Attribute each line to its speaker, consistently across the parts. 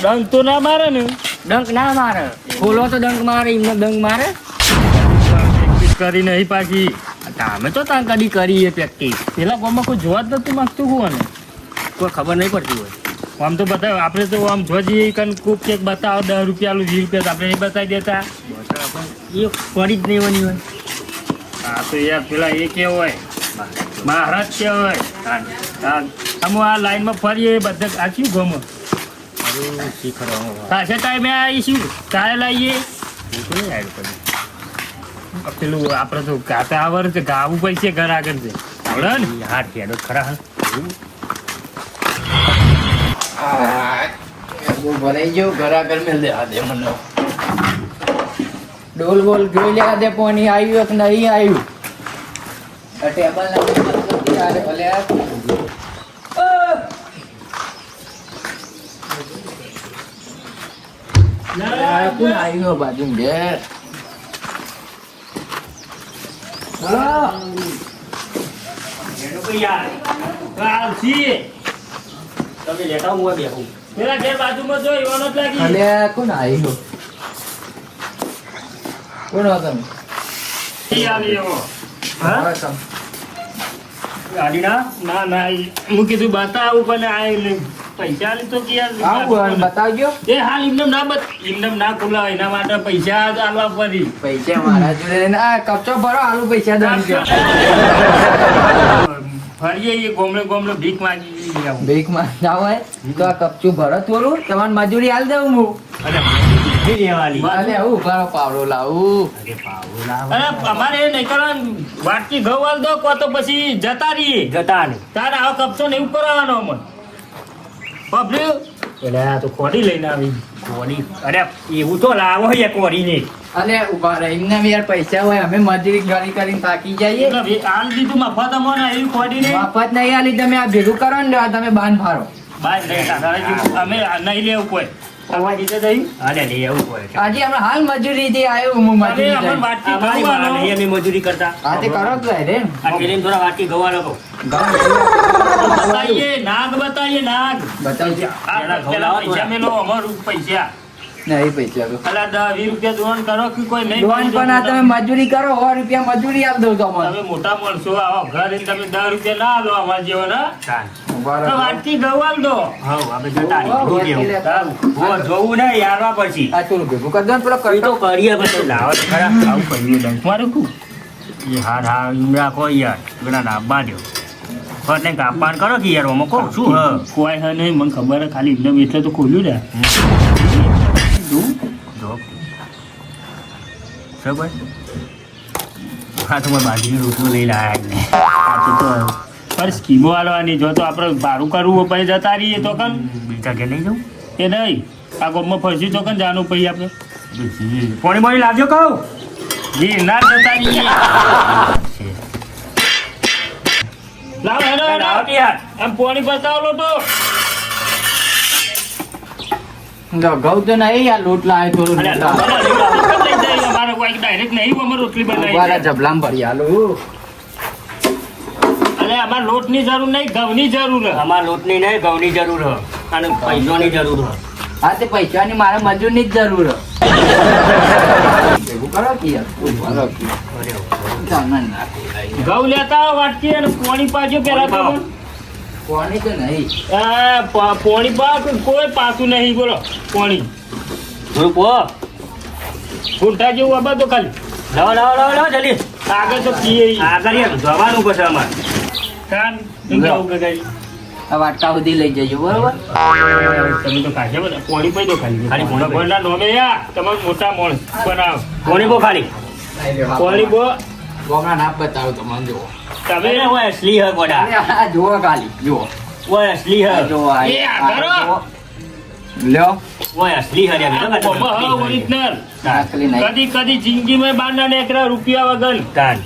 Speaker 1: ડંક તો ના મારે ને.
Speaker 2: ડંક ના મારે, ખોલો તો ડંક મારે, એમને ડંક મારે.
Speaker 1: પ્રેક્ટિસ કરી નહીં પાછી.
Speaker 2: તમે તો ત્યાં કદી કરી એ પ્રેક્ટિસ.
Speaker 1: પેલા ગામમાં કોઈ જોવા જ નતું માંગતું હું ને.
Speaker 2: કોઈ ખબર નહીં પડતી હોય.
Speaker 1: આમ તો બતાવ આપણે તો આમ જોવા જઈએ કન કોક કેક બતાવો 10 રૂપિયા 20 રૂપિયા તો આપણે નહીં બતાવી દેતા.
Speaker 2: એ પડી જ નહીં હોય.
Speaker 1: હા તો યાર પેલા એ કેવો હોય મહારાજ કેવો હોય. અમે આ લાઈનમાં ફરીએ બધા આચ્યું ગમો પાછા ટાઈમે આવીશું ચાય લાવીએ. પેલું આપણે તો ગાતા આવડે છે ગાવું પૈસે ઘર આગળ છે આવડે ને.
Speaker 2: હાર ખેડો ખરા.
Speaker 3: ભરાઈ ગયો ઘર આગળ મેલ દે દે મને ડોલ બોલ જોઈ લેવા દે પાણી આવ્યું કે નહીં આવ્યું. ટેબલ કોણ આવ્યું બાજુ ઘેર
Speaker 2: તમે લેતા હું બેહું.
Speaker 1: પેલા ઘેર બાજુમાં જો એવાનો જ લાગી.
Speaker 3: અલે કોણ આવ્યું કોણ હો તમે
Speaker 1: ઈ આવી એવો.
Speaker 3: હા તમે
Speaker 1: ગાડીના ના ના હું કીધું બતાવું પણ આ પૈસા લીધો કે
Speaker 3: આવું
Speaker 1: યાર
Speaker 3: બતાવજો
Speaker 1: એ હાલ એમને ના ખુલાવ એના માટે પૈસા જ આલવા પડી.
Speaker 3: પૈસા મારા જોડે ના કપચો ભરો આલુ પૈસા દઉં
Speaker 1: ફરીએ એ ગોમડે ગોમડે ભીખ માંગી આવું.
Speaker 3: ભીખ માં જાવ તો આ કપચું ભરો થોડું તમારે મજૂરી હાલ દઉં હું
Speaker 2: લેવાની.
Speaker 3: અલે હું ભરો પાવડો લાવું
Speaker 1: અરે અમારે એ નહીં કરવાનું વાટકી ઘઉં હાલ દો કો તો પછી જતા રહીએ.
Speaker 2: જતા નહીં.
Speaker 1: તારે આવો કપચો ને એવું કરવાનો અમને પબ્લિક એટલે આ તો ખોડી લઈને આવી.
Speaker 2: કોરી. અરે એવું તો લાવો છે કોરીને.
Speaker 3: અલે ઉભા રહે એમને યાર પૈસા હોય અમે મજૂરી કરી કરીને થાકી જઈએ
Speaker 1: હાલ દીધું મફત અમને એવી ખોડી ને
Speaker 3: મફત નહીં આલી તમે આ ભેગું કરો ને તમે બાંધ ફારો
Speaker 1: બાય નહીં અમે નહીં લેવું કોઈ તમારી રીતે થયું.
Speaker 2: અરે નહીં એવું હોય.
Speaker 3: આજે અમે હાલ મજૂરી થી આવ્યો હું મજૂરી
Speaker 1: અમે
Speaker 3: લઈને.
Speaker 1: વાટકી
Speaker 2: અમારી
Speaker 1: ઘઉં
Speaker 2: વાળા
Speaker 1: આલો.
Speaker 2: નહીં અમે મજૂરી કરતા.
Speaker 3: હા તે કરો જ રે
Speaker 2: આ કેરીને થોડા વાટકી ગવા લખો.
Speaker 1: બતાઈએ નાગ બતાઈએ નાગ.
Speaker 3: બતાવજો
Speaker 1: પેલા પૈસા મેલો અમારું પૈસા
Speaker 3: નહીં પૈસા તો
Speaker 1: પેલા 10-20 રૂપિયા દોન કરો કે કોઈ નહીં
Speaker 3: લોન પણ આ તમે મજૂરી કરો 100 રૂપિયા મજૂરી આપ દઉં તમને
Speaker 1: તમે મોટા માણસો આવો ઘરે તમે 10 રૂપિયા ના આલો અમારા જેવો ના
Speaker 3: ઉભા
Speaker 1: તો
Speaker 3: રહો.
Speaker 1: વાટકી ગવાલ દો.
Speaker 2: હા આપણે જતા
Speaker 3: વાહ,
Speaker 2: નહીં.
Speaker 3: વાહ,
Speaker 1: સારું.
Speaker 2: હો જોવું નહીં આવવા પછી.
Speaker 3: આ થોડું ભેગું કરી દો ને પેલો
Speaker 2: એ તો
Speaker 3: કરતો
Speaker 2: કરીએ પછી લાવો તો ખરા.
Speaker 1: આવું કર્યું ડંક મારું કુ
Speaker 2: એ હા હા એમ રાખો યાર. ઘણા નાબા દો. ફટ ને કાપાન કરો કે યાર ઓમાં કહું છું હ.
Speaker 1: કોઈ હે નહીં મને ખબર હે ખાલી એકદમ એટલે તો ખોલ્યું ને
Speaker 2: જો. શું ભાઈ? હા તો મેં બાજરીનો રોટલો લઈ લાયા જ નહીં.
Speaker 1: આ તો પર સ્કીમો આલવાની જો તો આપણે ભાડું કરવું હોય પછી જતા રહીએ તો કન
Speaker 2: બીજા ઘેર નહીં જાઉં.
Speaker 1: એ નહીં આ ગોમમાં ફસી તો કન જાનું પછી આપણે
Speaker 2: પાણી પાણી લાવજો કહું.
Speaker 1: જી ના જતા રહીએ લાવ હેડો હેડો
Speaker 2: લાવો કે યાર.
Speaker 1: આમ પોણી બતાવો લોટો
Speaker 3: ઘઉં તો નહીં યાર લોટ લાવે થોડું
Speaker 1: અરે
Speaker 3: લોટ લાવે.
Speaker 1: લઈ જાય અમારે કોઈ ડાયરેક્ટ નહીં અમારે રોટલી
Speaker 3: ઉભા રહો,
Speaker 1: બનાવી
Speaker 3: જબલામ ભરી આલું
Speaker 1: અરે અમારે લોટની જરૂર નહીં ઘઉંની જરૂર હે.
Speaker 2: અમારે લોટની નહીં ઘઉંની જરૂર હ. અને પૈસાની જરૂર હ.
Speaker 3: હા તે પૈસાની મારે મજૂરની જ જરૂર હે. ભેગું કરો કે યાર ઉભા રહો કે. તમને ના ખોલાય.
Speaker 1: ઘઉં લેતા આવો વાટકી અને પોણી પાજો પેલા તો પણ.
Speaker 3: કોની તો નહીં
Speaker 1: પોણી પાક કોઈ પાકું નહીં બોલો પોણી
Speaker 2: થોડું પો.
Speaker 1: ફૂંટા જેવું આબા તો ખાલી
Speaker 2: લાવો લાવો લાવો લાવો જલ્દી.
Speaker 1: આગળ તો પીએ
Speaker 2: આગળ યાર જવાનું પછી અમારે.
Speaker 1: કાન શું કેવું ગગાઈ?
Speaker 3: આ વાટકા સુધી લઈ જજો બરોબર
Speaker 1: તમે તો ખાશા બધા પોણી પી દો ખાલી
Speaker 2: ખાલી પોણી પી.
Speaker 1: ભગવાનના નોમે યા તમારું મોટા માણસ બનાવો
Speaker 2: કોની બહુ ખાલી.
Speaker 1: પોણી બો
Speaker 3: ગોમના નાપ બતાવો તમને જુઓ
Speaker 1: તમે
Speaker 2: અરે ઓય અસલી હ ગોડા.
Speaker 3: આ જુઓ ખાલી જુઓ
Speaker 2: ઓય અસલી હ.
Speaker 3: આ જુઓ આ
Speaker 1: એ આ કરો.
Speaker 3: જુઓ. લ્યો
Speaker 2: ઓય અસલી હ રે.
Speaker 1: ઓરિજિનલ
Speaker 3: નાખલી નહીં
Speaker 1: કદી કદી જિંદગીમાં બાર ના નીકળે રૂપિયા વગર
Speaker 2: તાન.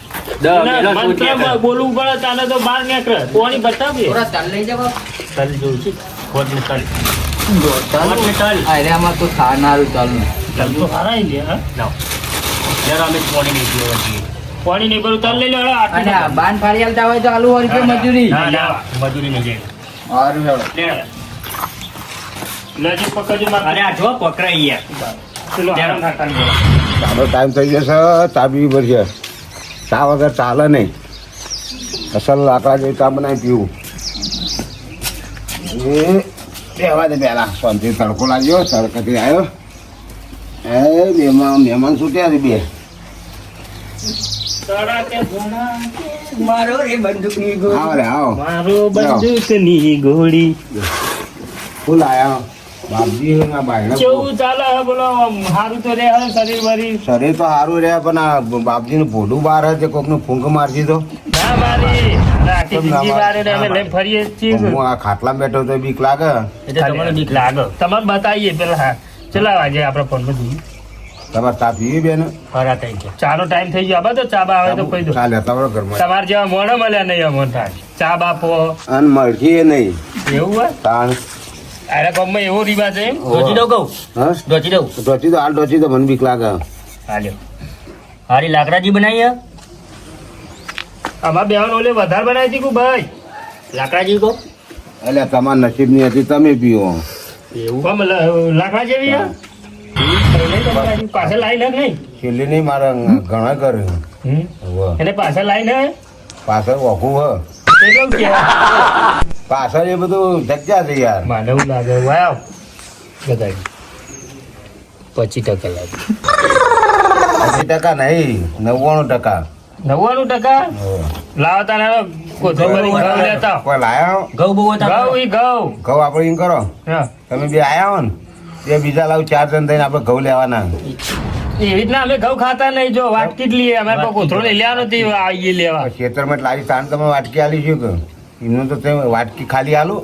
Speaker 1: મંત્રમાં બોલવું પડે તાને તો બહાર નીકળે પોણી બતાવીએ
Speaker 3: થોડા તલ લઈ જાવ
Speaker 2: તલ જોઉં છું. ખોટ ને તલ.
Speaker 3: જો તલ
Speaker 2: ખોટ ને તલ.
Speaker 3: અરે આમાં તો ખાનારું તલ
Speaker 1: તલ તો સારા ઈ લે હા
Speaker 2: લાવો. જરા અમે પાણી નહીં પીવા છીએ.
Speaker 1: પોણી નહીં કરું તલ લઈ લો હેડો, આટલું
Speaker 3: અને આ બાન ફાડી આલતા હોય તો આલુ 100 રૂપિયા મજૂરી
Speaker 2: ના ના મજૂરી નહીં જાય.
Speaker 3: સારું હેડો
Speaker 2: લે.
Speaker 1: લેજો પકડજો મારે.
Speaker 2: અરે આ જો પકડાઈ યાર.
Speaker 1: પેલો
Speaker 2: ચાલો.
Speaker 1: હારો નાખવાનો બોલો.
Speaker 4: ચાલો ટાઈમ થઈ જશે ચા પીવી પડશે ચા વગર ચાલે નહીં અસલ લાકડા જેવી ચા બનાવી પીવું એ બેહવા દે પહેલા શાંતિ તડકો લાગ્યો તડકાથી આવ્યો એ મહેમાન છૂટ્યા છે બે
Speaker 1: તડાકે ભોણા,
Speaker 2: મારો રે બંદૂકની ગોળી.
Speaker 4: આવો રે આવો
Speaker 1: મારો બંદૂકની ગોળી.
Speaker 4: ફૂલ આવ્યા બાપજી ના બાયણા
Speaker 1: કેવું ચાલે હે બોલો? આમ હારું તો રે હે શરીર વરી?
Speaker 4: શરીર તો સારું રહ્યા પણ આ બાપજીનું ભોડું બહાર છે કોકનું ફૂંક મારજી તો
Speaker 1: ના મારી. આખી જિંદગી વારે ને અમે લઈને ફરીએ જ છીએ.
Speaker 4: હું આ ખાટલા બેઠો તો બીક લાગે
Speaker 2: એટલે તમને બીક લાગે.
Speaker 1: તમારે બતાવીએ પેલા ચલા વાગે આપણા ફોનમાં જોઈએ.
Speaker 4: તમારે ચા પીવી બેન
Speaker 2: ફરા થઈ ગયા.
Speaker 1: ચાનો ટાઈમ થઈ ગયો. આબા તો ચા બા આવે તો કોઈ દો.
Speaker 4: ચાલે તમારો ઘરમાં
Speaker 1: તમારે જેવા મોણા મળ્યા નહીં અમોન થાય. ચા બાપો
Speaker 4: અને મળખી એ નહીં
Speaker 1: એવું હોય?
Speaker 4: તાણ
Speaker 1: અરે ગામમાં એવો રિવાજ એમ?
Speaker 2: ડોચી દઉં કહું.
Speaker 4: હા
Speaker 2: ડોચી દઉં.
Speaker 4: ડોચી તો હાલ ડોચી તો મને બીક લાગે
Speaker 2: હાલ્યો. હારી લાકડાજી બનાવી હે?
Speaker 1: અમાર બેન ઓલે વધારે બનાવી હતી કુ ભાઈ.
Speaker 2: લાકડાજી કહો.
Speaker 4: એટલે તમારા નસીબની હતી તમે પીવો
Speaker 2: એવું.
Speaker 1: કોમ લાકડા જેવી હે? પાછળ લાઈ નાખ નહીં.
Speaker 4: છેલ્લી નહીં મારે ઘણા કરે
Speaker 1: હમ. એને પાછળ લાઈ ને
Speaker 4: પાછળ ઓખું હ
Speaker 1: કેટલું કે
Speaker 4: પાછળ એ બધું જગ્યા છે યાર
Speaker 1: મને એવું લાગે વાવ બધાય 25% લાગે.
Speaker 4: 80% નહીં 99%.
Speaker 1: 99% લાવો તાને કોથો ભરી ઘઉં લેતા આવો.
Speaker 4: કોઈ લાયા
Speaker 2: ઘઉં બહુ હતા.
Speaker 1: ઘઉં ઈ ઘઉં.
Speaker 4: ઘઉં આપણે એમ કરો
Speaker 1: હા.
Speaker 4: તમે બે આયા હો ને બે બીજા લાવ 4 જણ થઈને આપણે ઘઉં લેવાના
Speaker 1: એવી રીતના અમે ઘઉં ખાતા નહીં. જો વાટકી જ લઈએ. અમારે કોઈ કોથળો નહીં લેવાનો નથી. આવીએ લેવા
Speaker 4: ખેતરમાં લાવી તાણ તમે વાટકી આલી શું કે એમનું તો તમે વાટકી ખાલી આલો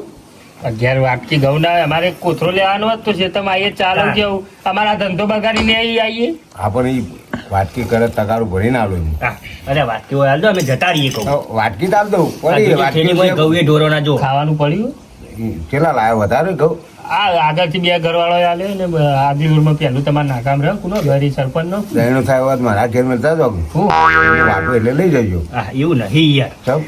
Speaker 1: 11 વાટકી ઘઉં ના હોય. અમારે કોથળો લેવાનો હોત તો તમે આવીએ ચાલો કેવું અમારા ધંધો બગાડીને આવીએ.
Speaker 4: આપણે ઈ વાટકી કરે તગારું ભરીને આલો એમ
Speaker 1: હા.
Speaker 2: અરે વાત કેવો હાલ દો અમે જતા રહીએ કહું.
Speaker 4: વાટકી તો આલ દઉં
Speaker 2: આ
Speaker 4: પડી
Speaker 2: જૂની થેલીમાં ઘઉં એ ઢોરોના જો.
Speaker 1: ખાવાનું પડ્યું.
Speaker 4: કેટલા લાયા વધારે ઘઉં
Speaker 1: આ આગળથી બે ઘરવાળો આલે ને આગલી ઓરમાં પહેલું તમારે નાકામ રહ્યો કુનો ઘરી સરપંચ નો
Speaker 4: દહીણું થાય હોત મારા ઘેર મળતા જો વાટો એટલે લઈ જજો
Speaker 2: હા એવું નહીં યાર.
Speaker 4: સબ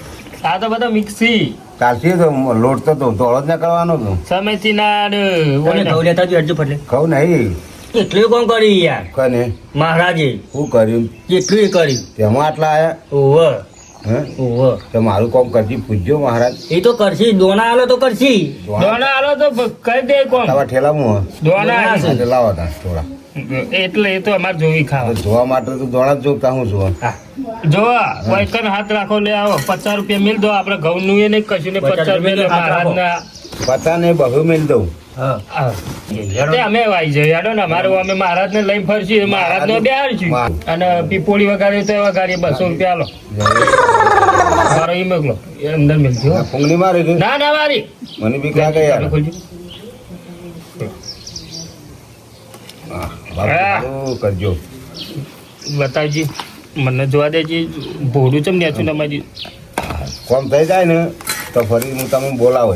Speaker 1: આ તો બધા મિક્સી
Speaker 4: ચાલશે તો લોટ તો ધોળો જ ના કરવાનો તો
Speaker 1: સમયથી ના
Speaker 2: તમે ઘઉં લેતા જ અડજો ફટલે.
Speaker 4: કહું નહીં
Speaker 2: એટલું કોણ કર્યું યાર
Speaker 4: કને
Speaker 2: મહારાજે?
Speaker 4: શું કર્યું
Speaker 2: એટલું કર્યું.
Speaker 4: તેમાં આટલા આયા
Speaker 2: ઓવ
Speaker 4: હે
Speaker 2: ઓવ.
Speaker 4: તો મારું કોમ કરજી પૂછજો મહારાજ
Speaker 2: એ તો કરશી. દોણા આલો તો કરશી.
Speaker 1: દોણા આલો તો કરી દે કોણ
Speaker 4: તમારા ઠેલામાં
Speaker 1: દોણા
Speaker 4: હા, તો લાવો તા થોડા
Speaker 1: એટલે એ તો અમારે જોવી ખાવા.
Speaker 4: હવે જોવા માટે તો દોણા જ જોતા હું જોવા
Speaker 1: હા. જોવા કોઈ કન હાથ રાખો લે આવો 50 રૂપિયા મિલ દો. આપણે ઘઉં નું એ નહીં કશું ને 50 રૂપિયા મહારાજ
Speaker 4: પતા ને બહુ મેળ દઉં
Speaker 2: હા.
Speaker 1: અમે વાઈ જઈએ યાડો ને અમારે અમે મહારાજ ને લઈને ફરશું મહારાજ નો બેહાડશું અને પીપોળી વગાડી તો વગાડીએ 200 રૂપિયા આલો મારો ઈ મોકલો એ અંદર મિલજો.
Speaker 4: ફૂંગની મારી ગઈ
Speaker 1: ના ના મારી
Speaker 4: મને બી ક્યાં ગયા યાર
Speaker 1: ખોલજો.
Speaker 4: હા, બાપુ, કરજો
Speaker 1: બતાવજી મને જોવા દેજી ભોડું ચમ નેચું તમારી
Speaker 4: કોમ થઈ જાય ને તો ફરી હું તમે બોલાવો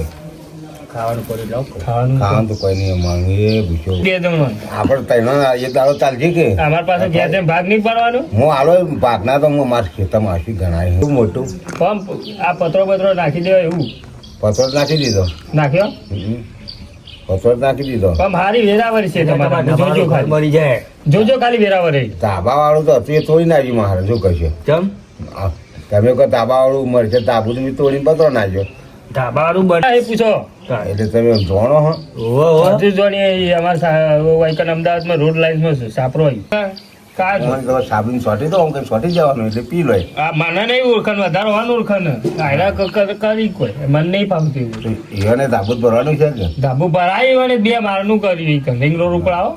Speaker 2: ખાવાનું કરી લાવ.
Speaker 1: ખાવાનું
Speaker 4: ખાવાનું તો કોઈ નહીં માંગુ એ પૂછ્યો
Speaker 1: બે જણો
Speaker 4: આપણે ત્રણ એ દાડો ચાલશે કે
Speaker 1: અમારી પાસે ઘેર જઈને ભાગ નહીં પાડવાનો.
Speaker 4: હું આલો ભાગના તો હું મારા ખેતરમાં આશી ગણાય શું મોટું
Speaker 1: કોમ આ પત્રો નાખી દેવાય એવું
Speaker 4: પથ્થર નાખી દીધો
Speaker 1: નાખ્યો.
Speaker 4: પથ્થર નાખી દીધો
Speaker 1: કોમ હારી વેરાવર છે તમારા જોજો ખાલી
Speaker 2: મળી જાય.
Speaker 1: જોજો ખાલી વેરાવર રહી.
Speaker 4: તાબા વાળું તો હતું એ તોડી નાખ્યું મારે શું કહેશો
Speaker 2: ચમ
Speaker 4: આ, તમે કહો તાબા વાળું મળશે તાબુ તો બી તોડીને પથરો નાખ્યો
Speaker 2: ધાબાવાળું બને.
Speaker 1: એ પૂછો
Speaker 4: એટલે તમે જોણો હો
Speaker 1: હજુ જોણી અમારા વાયકન અમદાવાદમાં રોડ લાઈનમાં સાપરો હોય. કા છો?
Speaker 4: મને તો સાબુન સોટી દો કઈ સોટી જવાનું એટલે પી લો
Speaker 1: આ મને નહીં ઓળખાણ વધારે હોવાનું ઓળખાણ આયરા કરી કોઈ મને નહીં પામતું એવું.
Speaker 4: એને તાબૂત ભરવાનું છે કે
Speaker 1: ધાબુ પર આવી અને બે મારનું કર્યું રિંગ રોડ ઉપર આવો.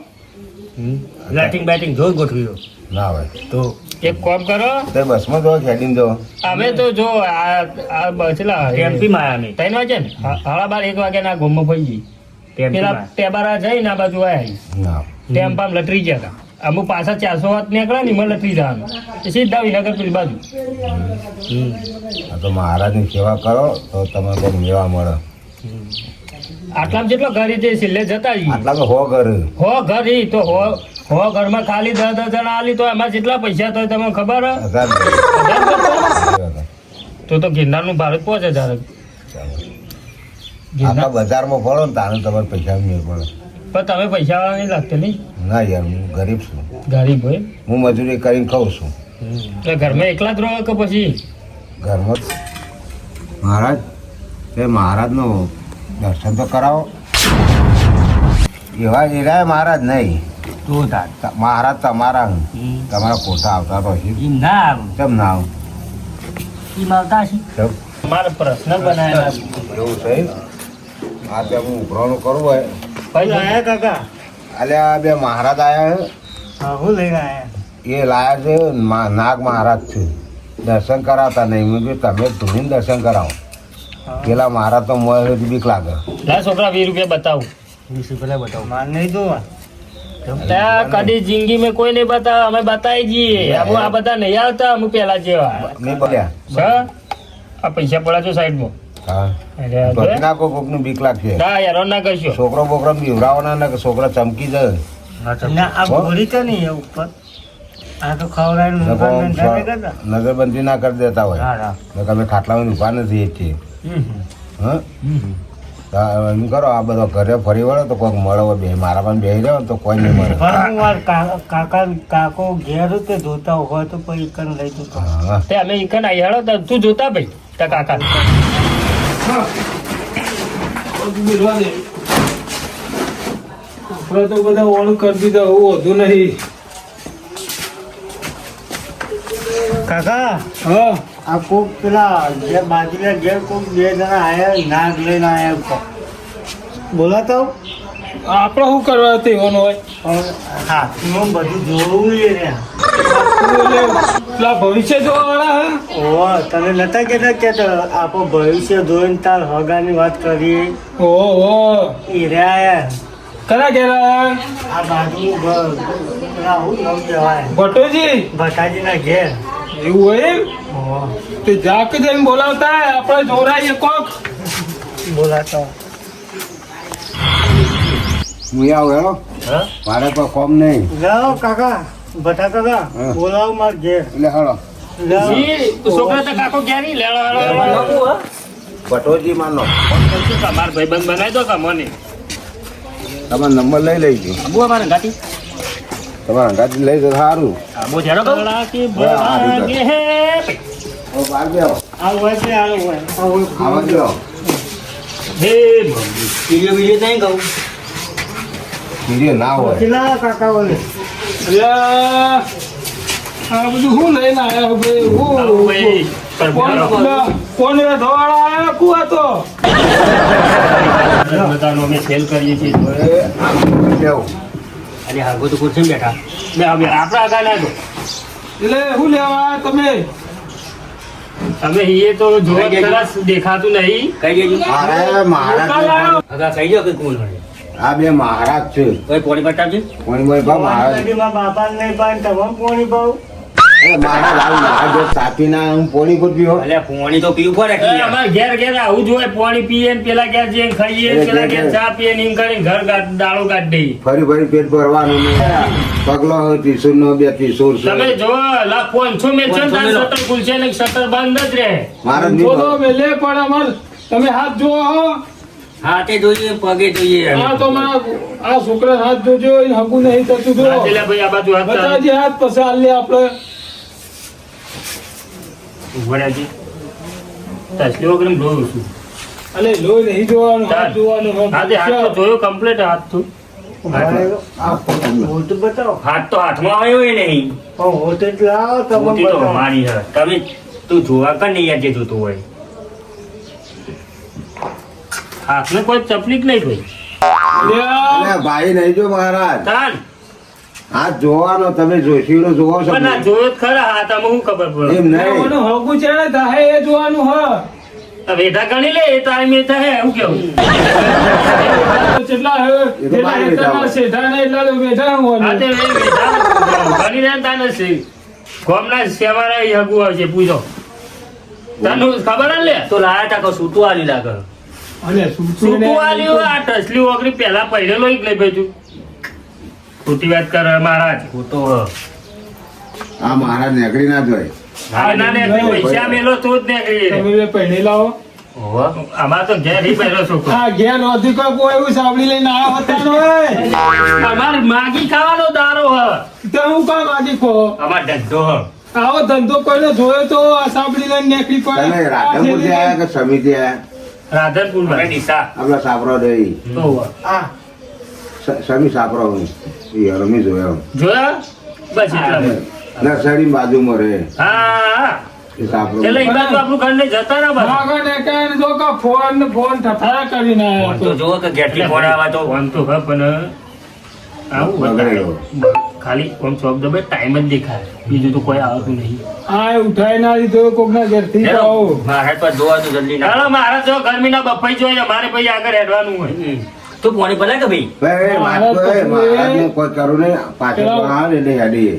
Speaker 2: લાઇટિંગ બાઇટિંગ જોઈ ગોઠવ્યો
Speaker 4: ના હોય
Speaker 2: તો
Speaker 1: એક કામ કરો
Speaker 4: તો બસમાં જો ખેડીને જો
Speaker 1: અમે તો જો આ બચલા
Speaker 2: ટેમ્પીમાં આયા અમે.
Speaker 1: 3 વાગે ને 12:30 વાગે ના ગોમમાં પડી ગઈ પેલા
Speaker 2: ટેમ્પીમાં.
Speaker 1: ટેબારા જઈને આ બાજુ આયા
Speaker 4: ના
Speaker 1: ટેમ્પામ લટરી ગયા હતા. અમુક પાછા 400 વાત નીકળ્યા ને એમાં લટરી જવાનું એ સીધા વિનગર પેલી બાજુ.
Speaker 4: આ તો મહારાજની સેવા કરો તો તમે કોઈ મેવા મળે
Speaker 1: આટલામાં જેટલો ઘર છે છેલ્લે જતા રહીએ.
Speaker 4: આટલા તો હો ઘર
Speaker 1: હો ઘર ઈ તો હો ઘરમાં ખાલી 10 જણા આલી તો એમાં જેટલા પૈસા તો તમને ખબર હે?
Speaker 4: 1000
Speaker 1: તો ગિરનારનું ભારત 5000.
Speaker 4: આખા બજારમાં ફરો ને તારે તમારે પૈસા મેળ પડે.
Speaker 1: પણ તમે પૈસા વાળા નહીં લાગતો નહીં?
Speaker 4: ના યાર, હું ગરીબ છું.
Speaker 1: ગરીબ હોય
Speaker 4: હું મજૂરી કરીને ખાઉં છું.
Speaker 1: એટલે ઘરમાં એકલા જ રહો કે પછી?
Speaker 4: ઘરમાં મહારાજ, તે મહારાજનું દર્શન તો કરાવો. એવા એરાય મહારાજ નહીં.
Speaker 2: તું તાર
Speaker 4: મહારાજ તમારા તમારા ખોટા આવતા તો હશે.
Speaker 2: એમ ના આવું
Speaker 4: કેમ ના આવું?
Speaker 2: એમ આવતા છે
Speaker 4: કેમ?
Speaker 1: મારે પર્સનલ બનાવેલા
Speaker 4: એવું છે? આ તે હું ઉઘરાણું કરવું હોય.
Speaker 1: પૈસા
Speaker 2: કાકા
Speaker 4: અલ્યા બે મહારાજ આયા છે.
Speaker 2: હા હું લઈને આયા
Speaker 4: એ લાયા છે નાગ મહારાજ છે. દર્શન કરાવતા નહીં. મેં કીધું તમે ધૂળીને દર્શન કરાવો. પેલા મહારાજ તો મોય બીક લાગે.
Speaker 1: લા છોકરા 20 રૂપિયા બતાવું.
Speaker 2: 20 રૂપિયા બતાવો માર નહીં જોવા
Speaker 1: ત્યાં કદી જિંદગી મેં કોઈ નહીં બતાવે, અમે બતાવી જઈએ. અમે આ બધા નહીં આવતા, અમે પેલા જેવા
Speaker 4: નહીં બોલ્યા.
Speaker 1: સર આ પૈસા પડ્યા છો સાઈડમાં.
Speaker 4: હા,
Speaker 1: અરે
Speaker 4: ભક્તિ નાખો, કોકનું બીક લાગશે.
Speaker 1: ના યાર ના કરશો.
Speaker 4: છોકરો બોકરો બીવરાવાના ને કે છોકરા ચમકી જાય.
Speaker 2: ના આ ગોળી તો નહીં ઉપર આ તો ખવડાવીને
Speaker 4: નજરબંધી ના કરી દેતા હોય. તમે ખાટલામાં ઉભા નથી એ છીએ. હા, એમ કરો, આ બધો ઘરે ફરી વળો તો કોઈક મળે હોય. બે મારા પણ બેસી રહ્યો તો કોઈ નહીં મળે.
Speaker 2: કાકો ઘેર તે જોતા હોય તો પછી ઈકન લઈ જતો
Speaker 4: હા,
Speaker 1: તે અમે ઈકન આઈ હેડો તો તું જોતા ભાઈ તા કાકા.
Speaker 5: આપણે તો બધા ઓળું કરી દીધા, હું વધુ નહીં.
Speaker 2: કાકા
Speaker 5: હા,
Speaker 2: આ કોક પેલા જે બાજુના ઘેર કોક 2 જણા આયા નાગ લઈને આયા બોલાતો
Speaker 5: આપણે શું કરવા તેવાનું હોય?
Speaker 2: હાથમાં બધું જોવું લે રે
Speaker 5: પેલા ભવિષ્ય જોવાવાળા હે?
Speaker 2: ઓહ તમે નતા કેતા આપણો ભવિષ્ય જોઈને તાર હગાની વાત કરીએ
Speaker 5: ઓહો,
Speaker 2: એ રે આયા
Speaker 5: કરા ઘેરા?
Speaker 2: આ બાજુ રાહુલ નામ કહેવાય
Speaker 5: ભટોજી
Speaker 2: ભટાજીના ઘેર
Speaker 5: એવું હોય એમ?
Speaker 2: ઓહ
Speaker 5: તે જાકે જઈને બોલાવતા હોય, આપણે જોરાઈએ કોક.
Speaker 2: બોલાતો
Speaker 4: હું આવું હેલો. મારે તો કોમ નહીં.
Speaker 2: લાવો કાકા ભટા કાકા
Speaker 4: હા.
Speaker 2: બોલાવો માર ઘેર
Speaker 4: એટલે હળો.
Speaker 2: લાવો.
Speaker 1: ઈ છોકરા તો કાકો ક્યાં નહીં લેડો હેડો.
Speaker 4: ભટોજી માનો
Speaker 1: તમાર ભાઈબંધ બનાવી દો કે મને.
Speaker 4: તમારો નંબર લઈ લેજો.
Speaker 1: આબુ અમારે ગાતી.
Speaker 4: તમારા ગાડી લઈ તો સારું.
Speaker 1: આબુ ઝેડો બળા કે ભાગે હે.
Speaker 4: બહાર બેહો.
Speaker 2: આ હોય છે આ હોય
Speaker 4: આવા ગયો.
Speaker 1: હે મમ્મી.
Speaker 2: બીજો નહીં કહું
Speaker 4: કીધું ના હોય.
Speaker 2: કેટલા કાકા બોલે
Speaker 5: અલ્યા, આ બધું શું લઈને આયા ભાઈ?
Speaker 1: આવું ભાઈ
Speaker 5: કોણ ધોવાળા આયા કુવા તો?
Speaker 1: બધાનો અમે સેલ કરીએ છીએ.
Speaker 4: હવે આમ બેહો.
Speaker 2: અરે હાગો તો ખુરશી બેઠા
Speaker 1: બે હવે આપણા આગળ ના દો.
Speaker 5: એટલે શું લેવા આયા તમે?
Speaker 1: તમે એ તો જોવા સરસ દેખાતું નહીં.
Speaker 2: કઈ દેજો
Speaker 4: અરે મહારાજ
Speaker 2: આગા કહી દો કે કોણ હોય
Speaker 4: આ બે મહારાજ છે.
Speaker 2: કોઈ પોણી બતાવજો
Speaker 4: કોણ બોય બા મહારાજ?
Speaker 2: બાપા નહીં પાડ તમામ પોણી પાવ
Speaker 4: એ મહારાજ આવું મહારાજ સાપીના હું પોણી ગોઠવી હો.
Speaker 2: અલ્યા પોણી તો પીવું પડે
Speaker 1: અરે અમારે ઘેર ઘેર આવું જ હોય. પાણી પીએ ને પેલા ઘેર જઈને ખાઈએ, પેલા ઘેર ચા પીએ ને એમ કરીને ઘર દાળો કાઢી દઈએ.
Speaker 4: ફરી ફરી પેટ ભરવાનું ને પગલો હોય ત્રિશુર નો બે ત્રિશુર છે.
Speaker 1: તમે જો લા 500 મેચો ને તાર શટર ખુલશે ને શટર બંધ જ રહે.
Speaker 4: મહારાજ
Speaker 5: બોલો મેલે પણ અમાર તમે હાથ જોવો હો.
Speaker 2: હાથે જોઈએ પગે જોઈએ
Speaker 5: આ તો મારા આ છોકરા હાથ જોજો, એને હગું નહીં થતું જો.
Speaker 1: હા, છેલ્લા ભાઈ આ બાજુ હાથ ચાલો.
Speaker 5: બતાવજે હાથ, પછી હાલ લે આપણે.
Speaker 1: ઉભા રહેજે. તસલી વગર જોયું છું.
Speaker 5: અલે લોહી નહીં જોવાનું, હાથ જોવાનું.
Speaker 1: હાથે હાથ તો જોયો complete હાથ તો.
Speaker 2: હોટ બતાવો હાથ તો હાથમાં આવ્યો એ નહીં હોટ જ લાવો તમે
Speaker 1: મોટી તો
Speaker 2: બતાવો.
Speaker 1: મારી હે.
Speaker 2: તમે તું જોવા કર નહીં યાર જે જોતું હોય
Speaker 1: હાથને કોઈ તકલીફ નહીં ભાઈ.
Speaker 5: લ્યા,
Speaker 4: અરે ભાઈ નહીં જો મહારાજ.
Speaker 1: તાન
Speaker 4: હાથ જોવાનો તમે જોશીનો જોવો છો
Speaker 1: પણ આ જોયો જ ખરા હાથ આમાં શું ખબર પડે.
Speaker 4: એમ નહીં.
Speaker 5: ઓનું હગું ચેડે થાય એ જોવાનું હ.
Speaker 1: આ વેઠા ગણી લે એ ટાઈમે થાય શું કેવું.
Speaker 5: જેટલા હે, જેટલા
Speaker 4: બાર
Speaker 5: હેઠળના
Speaker 4: બેઠા
Speaker 5: શેઠા ને એટલા તો બેઠા
Speaker 1: હા
Speaker 5: હોવાનું.
Speaker 1: તે એ વેઠા ગણી રહ્યા ને તાને છે. ગામના સેવાના ઈ હગું આવશે પૂછો. તને ખબર હે લે
Speaker 2: તો લાયા તા સૂતું આલી લાગે
Speaker 5: અને સૂતું
Speaker 1: સૂતું
Speaker 5: ને-
Speaker 1: આલ્યું આ ટસલી ઓગળી પહેલા પહેરેલો જ લઈ ભાઈ તું. ખોટી વાત કરે મહારાજ.
Speaker 2: ખોટો
Speaker 4: આ મહારાજ નેકડી ના જોય.
Speaker 1: ના ને પૈસા મેલો તો જ નીકળી
Speaker 5: તમે બે પહેણી લાવો.
Speaker 2: ઓહો.
Speaker 1: અમાર તો ઘેર ઈ બેઠો છોકરો
Speaker 5: આ ઘેર વધી કોઈ એવું સાંભળી લઈને આવ્યો હતા હોય
Speaker 1: અમાર માગી ખાવાનો દારો હ
Speaker 5: તો હું કામ આજી ખો
Speaker 2: અમાર ધંધો હ.
Speaker 5: આવો ધંધો કોઈને જોયો તો આ સાંભળી લઈને નીકળી
Speaker 4: તમે
Speaker 5: પડે
Speaker 4: રાધનપુરથી આયા કે સમિતિ આયા
Speaker 1: રાધનપુર
Speaker 2: અમે ડીસા.
Speaker 4: આપણા સાપરો રહી સમી સાપરો હું એ રમી જોયો
Speaker 1: જોયા બસ એટલા
Speaker 4: નર્સરી બાજુમાં રહે
Speaker 1: હા
Speaker 4: એ સાપરો
Speaker 1: એટલે ઈ બાજુ આપણું ઘર ને જતા ના બસ
Speaker 5: માગો ને કાંઈ જો કે ફોન ને ફોન ઠઠારા કરીને આવ્યો
Speaker 2: ફોન તો
Speaker 5: હતો.
Speaker 2: જુઓ કે ઘેરથી ફોન આવે તો
Speaker 1: ફોન તો હા પણ આવું
Speaker 4: બગડેલો.
Speaker 1: ખાલી કોમ ચોક દબે ટાઈમ જ દેખાય બીજું તો કોઈ આવતું નહીં
Speaker 5: આ ઉઠાઈ ના દીધો કોકના ઘેરથી તો આવો.
Speaker 2: મારે તો જોવા તો જલ્દી ના.
Speaker 1: ચાલો મારા જો ગરમીના બફાઈ જોઈએ મારે પછી આગળ હેડવાનું હોય
Speaker 2: તું પોણી ભલે કે ભાઈ
Speaker 4: ભાઈ મહારાજને કોઈ કરું નહીં પાછળ પણ આવે એટલે હેડી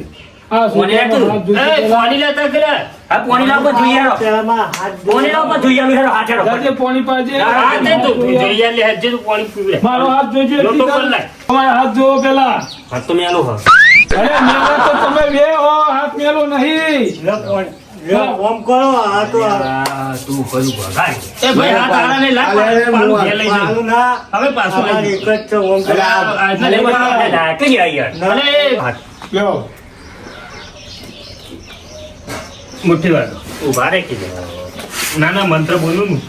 Speaker 5: આ
Speaker 2: કોને
Speaker 5: છોકરાનો
Speaker 2: હતું?
Speaker 5: હાથ જોઈતો
Speaker 1: એ
Speaker 5: પેલા.
Speaker 1: પાણી લેતા કરે
Speaker 2: આ પોણી લાવ પર જોઈએ હેરો. પોણી લાવ પર જોઈએ હેરો હાથે હેરો.
Speaker 5: જાજે પોણી પાજે.
Speaker 1: હા તે તો જોઈએ લે હેજે તું પાણી પીવડે
Speaker 5: મારો હાથ જોજો
Speaker 1: લોટો
Speaker 5: એટલી
Speaker 1: પર લાય.
Speaker 5: તમારો હાથ જોવો પેલા
Speaker 2: હાથ તો મેલું હ.
Speaker 5: અરે મેલો તો તમે બે હો હાથ મેલો નહીં
Speaker 1: આ, તું કરું ભગાય એ ભાઈ હાથ આડા ને લાગ પાલું ઘેર લઈ જાઉં. હવે પાછું લઈ જાઉં.
Speaker 2: અલે બરાબર ના કે યાર.
Speaker 1: અરે
Speaker 5: લ્યો
Speaker 1: મુઠ્ઠી વાર
Speaker 2: ઉભા રે કે
Speaker 1: ના ના મંત્ર બોલું નું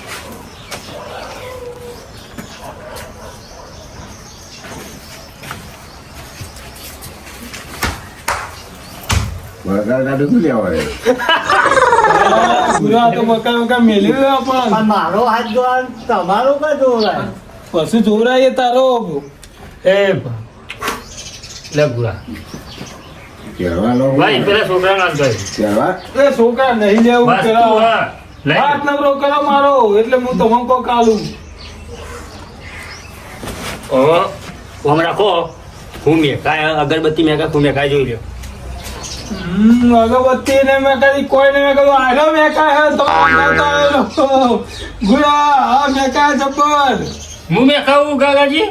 Speaker 4: વળગાડ કાઢું શું લેવા વળે?
Speaker 5: ગુરા તો મકા મેલ્યું પણ
Speaker 6: મારો હાથ જોવા તમારો કા જોવાય
Speaker 5: પછી જોરાય તારો
Speaker 1: એ લે ગુરા
Speaker 4: કહેવા લો.
Speaker 1: ભાઈ પેલા છોકરા નામ કહે
Speaker 4: કહેવા?
Speaker 5: એ છોકરા નહીં લેવું
Speaker 1: બસ તું
Speaker 5: કરાવો.
Speaker 1: હા લઈ
Speaker 5: હાથ નવરો કરો મારો એટલે હું તો હમકો કાલું
Speaker 2: ઓહો ઓમ રાખો. હું મેકાય અગરબત્તી મેકા હું મેકાય જોઈ લ્યો.
Speaker 5: અગરબત્તી ને મેં કદી કોઈ ને મેં કીધું આનો મેકા હે તો ગુરા આ મેકા જબર
Speaker 1: હું મેં ખાવું ગાગાજી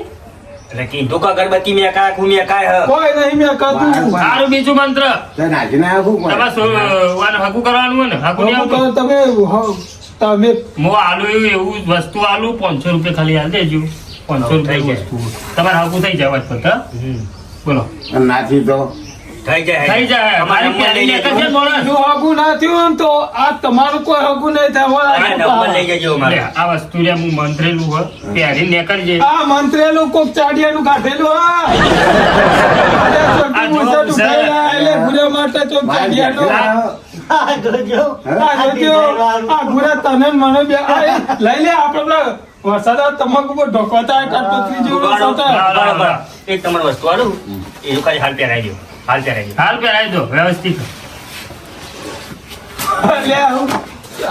Speaker 2: એટલે કીધું કે અગરબત્તી મેકાય હું મેકાય હ.
Speaker 5: કોઈ નહીં મેકાતું
Speaker 1: સારું બીજું મંત્ર
Speaker 4: તે નાચીને આવ્યા શું પણ?
Speaker 1: તમારે હકુ કરવાનું હોય ને હકુ નહીં આવતું
Speaker 5: તમે તમે
Speaker 1: હું આલુ એવું વસ્તુ આલુ 500 રૂપિયા ખાલી હાલ દેજો 500 રૂપિયા વસ્તુ તમારે હકુ થઈ જાય વાત પર બોલો
Speaker 4: અને નાચી તો
Speaker 2: થઈ જાય
Speaker 1: થઈ જાય
Speaker 2: તમારે
Speaker 1: મારી
Speaker 2: નંબર લઈ
Speaker 1: પ્યારી
Speaker 2: લેજો.
Speaker 1: લેકર છે મોણસ.
Speaker 5: જો હગું ના થયું ને તો આ તમારું કોઈ હગું નહીં
Speaker 2: તમારે નંબર લઈ
Speaker 5: થાય
Speaker 2: જજો
Speaker 1: લે,
Speaker 2: મારે.
Speaker 1: આ વસ્તુ રે હું મંત્રેલું હોય પ્યારી નેકરજે
Speaker 5: આ મંત્રેલું કોક ચાડિયાનું કાઢેલું હા એટલે ગુરા માટે તો ચાડિયાનું
Speaker 6: આ જોજો
Speaker 5: આ જોજો, આ ગુરા તને ને મને બે આ લઈ લે આપણે પેલા વરસાદ તમાકુ પર ઢોકવાતા કાટપત્રી જેવું
Speaker 2: બરાબર,
Speaker 5: વરસાદ
Speaker 2: બરાબર. એક તમારી વસ્તુ આલું એ લોકો હાલ પહેરાઈ દો હાલ પહેરાઈ દો.
Speaker 1: હાલ પહેરાવી દો વ્યવસ્થિત
Speaker 5: લે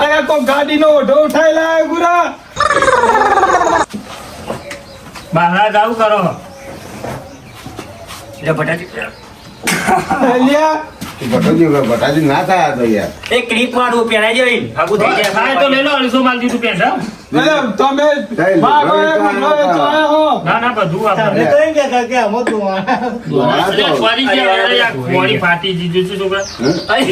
Speaker 5: અરે કોઈ ગાડીનો ઓઢો ઉઠાઈ લાય ગુરા
Speaker 1: બહાર જાવ કરો
Speaker 2: એટલે બટાટી
Speaker 5: લ્યા
Speaker 4: ભટાજી ના થયા તો યાર.
Speaker 2: એ ક્લિપ વાળું પહેરાઈ દો ઈ. આગું થઈ જાય.
Speaker 1: હા તો લઈ લો 250 માલ દીધું પેન્ટ હા?
Speaker 5: અરે તમે માગો એ ગુનો વેચાયો હો
Speaker 1: ના ના બધું
Speaker 6: તમે
Speaker 1: આપણે
Speaker 6: તો એમ કહેતા કે આમાં જોવાના
Speaker 4: દોણા
Speaker 1: એટલે
Speaker 4: તો.
Speaker 1: ફરી ગયા અરે આ કોણી ફાટી દીધું છે છોકરા
Speaker 2: અરે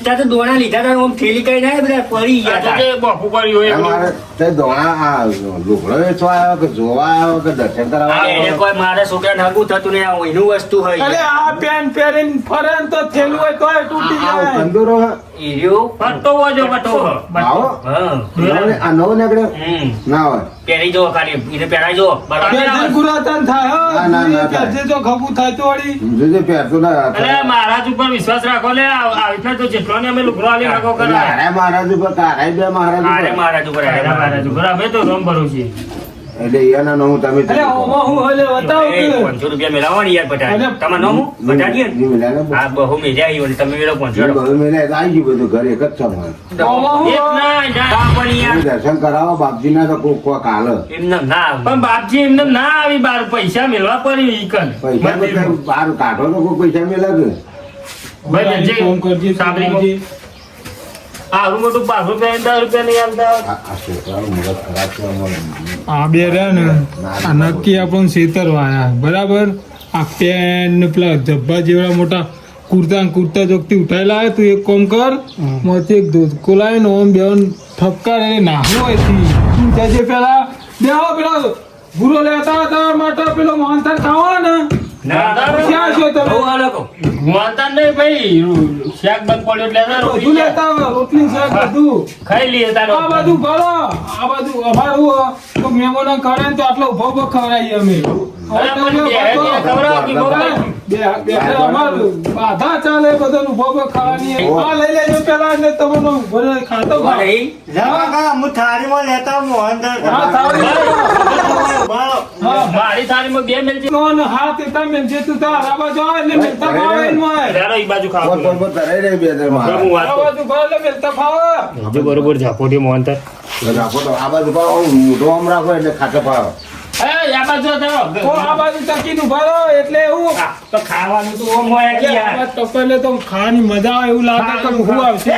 Speaker 2: ત્યાં તો દોણા લીધા હતા આમ થેલી કઈ ના બધા પડી
Speaker 1: આ
Speaker 2: ગયા
Speaker 1: તો
Speaker 2: હતા.
Speaker 1: જે બાપુ કર્યું હોય એટલું.
Speaker 4: અમારે તે દોણા આ લુગડો વેચવા આવ્યો કે જોવા આવ્યો કે દર્શન કરવા
Speaker 2: આ એને
Speaker 4: આવ્યો?
Speaker 2: કોઈ મારા છોકરાને હગું થતું નહીં આ એનું વસ્તુ હોય
Speaker 5: અરે આ પેન્ટ પહેરીને ફરે ને તો થેલું હોય તોય તૂટી
Speaker 4: આ
Speaker 5: જાય
Speaker 4: કંદોરો હે?
Speaker 2: ઈ રહ્યો.
Speaker 1: પટ્ટો વાજો પટ્ટો
Speaker 4: આવો?
Speaker 2: હા.
Speaker 4: આ નવો નીકળ્યો?
Speaker 2: હમ.
Speaker 4: ના હોય.
Speaker 2: પહેરી જો ખાલી એને પહેરાઈ જો બરાબર
Speaker 5: પેજે ગુરાતન થાય હો
Speaker 4: ના, ના, ના થાય.
Speaker 5: પેજે જો ખબું થાય તો વળી
Speaker 4: જોજે પહેરતો ના
Speaker 1: અરે મહારાજ ઉપર વિશ્વાસ રાખો લે આવી રીતના તો જેટલો ને અમે લુગડો આલી નાખો કરાય
Speaker 4: તારા મહારાજ ઉપર તારા બે મહારાજ
Speaker 2: આરે
Speaker 4: ઉપર.
Speaker 2: મહારાજ ઉપર આરે
Speaker 1: મહારાજ ઉપર અમે તો રોમ ભરું છીએ
Speaker 4: એટલે એના નો હું તમે
Speaker 5: અરે ઓમાં હું હલે બતાવ
Speaker 2: એ 500 રૂપિયા મેળવવાની યાર બટા
Speaker 5: અરે,
Speaker 2: તમારે નામ હું? બટાડીએ ને? હા બહુ મેળ્યા ઈ વળી તમે મેળવો 500
Speaker 4: આવી ગયું બધું ઘરે એક જ છે મારે.
Speaker 5: ઓમાં હું
Speaker 1: એક ના જાય.
Speaker 2: હા, પણ યાર
Speaker 4: દર્શન કરાવો બાપજી ના તો કોક હાલ
Speaker 2: એમને ના
Speaker 1: પણ બાપજી એમને ના આવી બાર પૈસા મેળવા પડી ઈકન
Speaker 4: પૈસા બધા બહાર કાઢો તો કોઈ પૈસા મેં લાગે
Speaker 1: ભાઈ જે
Speaker 5: ફોન કરજે
Speaker 1: સાંભળી આવું મોટું 500 રૂપિયા 10 રૂપિયા નહીં આલતા
Speaker 4: આ છોકરાનું મુહૂર્ત ખરાબ છે અમારે.
Speaker 5: આ બે રહ્યા ને આ નક્કી આપણને છેતરવાયા બરાબર આ પેન ને પેલા ધબ્બા જેવડા મોટા કુર્તા ને કુર્તા જોગતી ઉઠાયેલા હોય તું એક કામ કર મોતી એક ધોધકો લાવીને ઓમ બેન ઠપકાર એને નાહવું હોય થી જજે પેલા બેહો પેલો ભૂરો લેતા હતા માટે પેલો મોહનથાળ ખાવા ને ક્યાં છો તમે
Speaker 1: વાંતા નહીં ભાઈ શાક બંધ પડ્યો એટલે ના રોટલી
Speaker 5: બધું લેતા આવો, રોટલી શાક બધું
Speaker 1: ખાઈ લઈએ તારો
Speaker 5: આ બધું ભરો આ બધું અમારું તો મહેમાનો કરે ને તો આટલો ઉભો ઉભો ખવડાવીએ અમે
Speaker 1: અરે પણ બે હેડિયા ખવડાવો કે મોબાઈલ
Speaker 5: બે અમારું બાધા ચાલે બધાને ઉભો ઉભો ખાવાની આ લઈ લેજો પેલા ને તમને ઉભો રહી ખાતો ખાઓ.
Speaker 6: જા કાકા, હું થાળીમાં લેતા આવું મોહનથાળ
Speaker 5: હા,
Speaker 6: ખાવા. ઉભા રહો.
Speaker 5: હા
Speaker 1: મારી થાળીમાં બે મિલ છે
Speaker 5: નો હાથ એતા મેં જે તું તાર આ બાજુ આવે એટલે મેલતા ખાવા એમ હોય
Speaker 1: ચાલો ઈ બાજુ
Speaker 4: કોણ
Speaker 1: ખાવ
Speaker 4: કોણ કોણ તરાઈ રહી બે ત્રણ મારા.
Speaker 1: હું
Speaker 5: આ
Speaker 1: વાત
Speaker 5: બાજુ ખાવ એટલે મેલતા ખાવા
Speaker 1: હજુ બરોબર ઝાપોટી મોહનતર
Speaker 4: એટલે રાખો તો આ બાજુ પાડો, મોઢું આમ રાખો એટલે ખાટો પાડો.
Speaker 1: એ આ બાજુ
Speaker 5: ઓ આ બાજુ ચકીનું ભરો એટલે એવું
Speaker 1: તો ખાવાનું તો ઓમ હોય કે યાર
Speaker 5: આ ટપલે તો ખાવાની મજા આવે એવું લાગે કે હું આવશે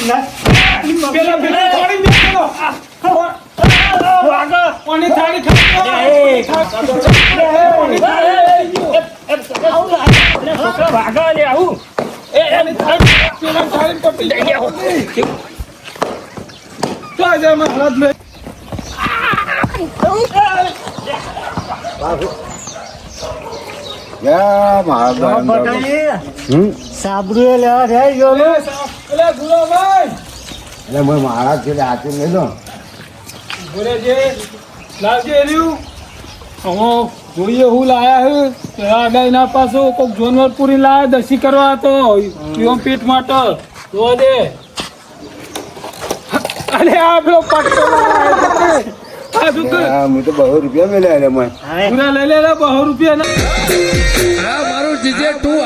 Speaker 5: પેલા પેલા થોડી મેલો પાણી થાળી
Speaker 1: ભાગા લે આવું
Speaker 5: પેલા થાળી પટી જાય તો આજે મહારાજ ભાઈ
Speaker 4: જય મહારાજ.
Speaker 6: પટેલજી, સાબરું લેવા જાય જો ને.
Speaker 5: એટલે ગુલાભાઈ
Speaker 4: એટલે મેં મહારાજ છે એટલે હાથે લઈ લો.
Speaker 5: બોલે છે લાવજે એર્યું હવે જોઈએ હું લાયા છે આડાઈ ના પાછો કોઈક જોનવર પૂરી લાયા દસી કરવા તો પીઓ પેટ માટે જો દે અરે આ પેલો પટ્ટો લાયા છે. આ શું કર
Speaker 4: હા, મેં તો 200 રૂપિયા મેલ્યા એટલે મેં.
Speaker 5: પૂરા લઈ લે 200 રૂપિયા ના મારું જીજે તું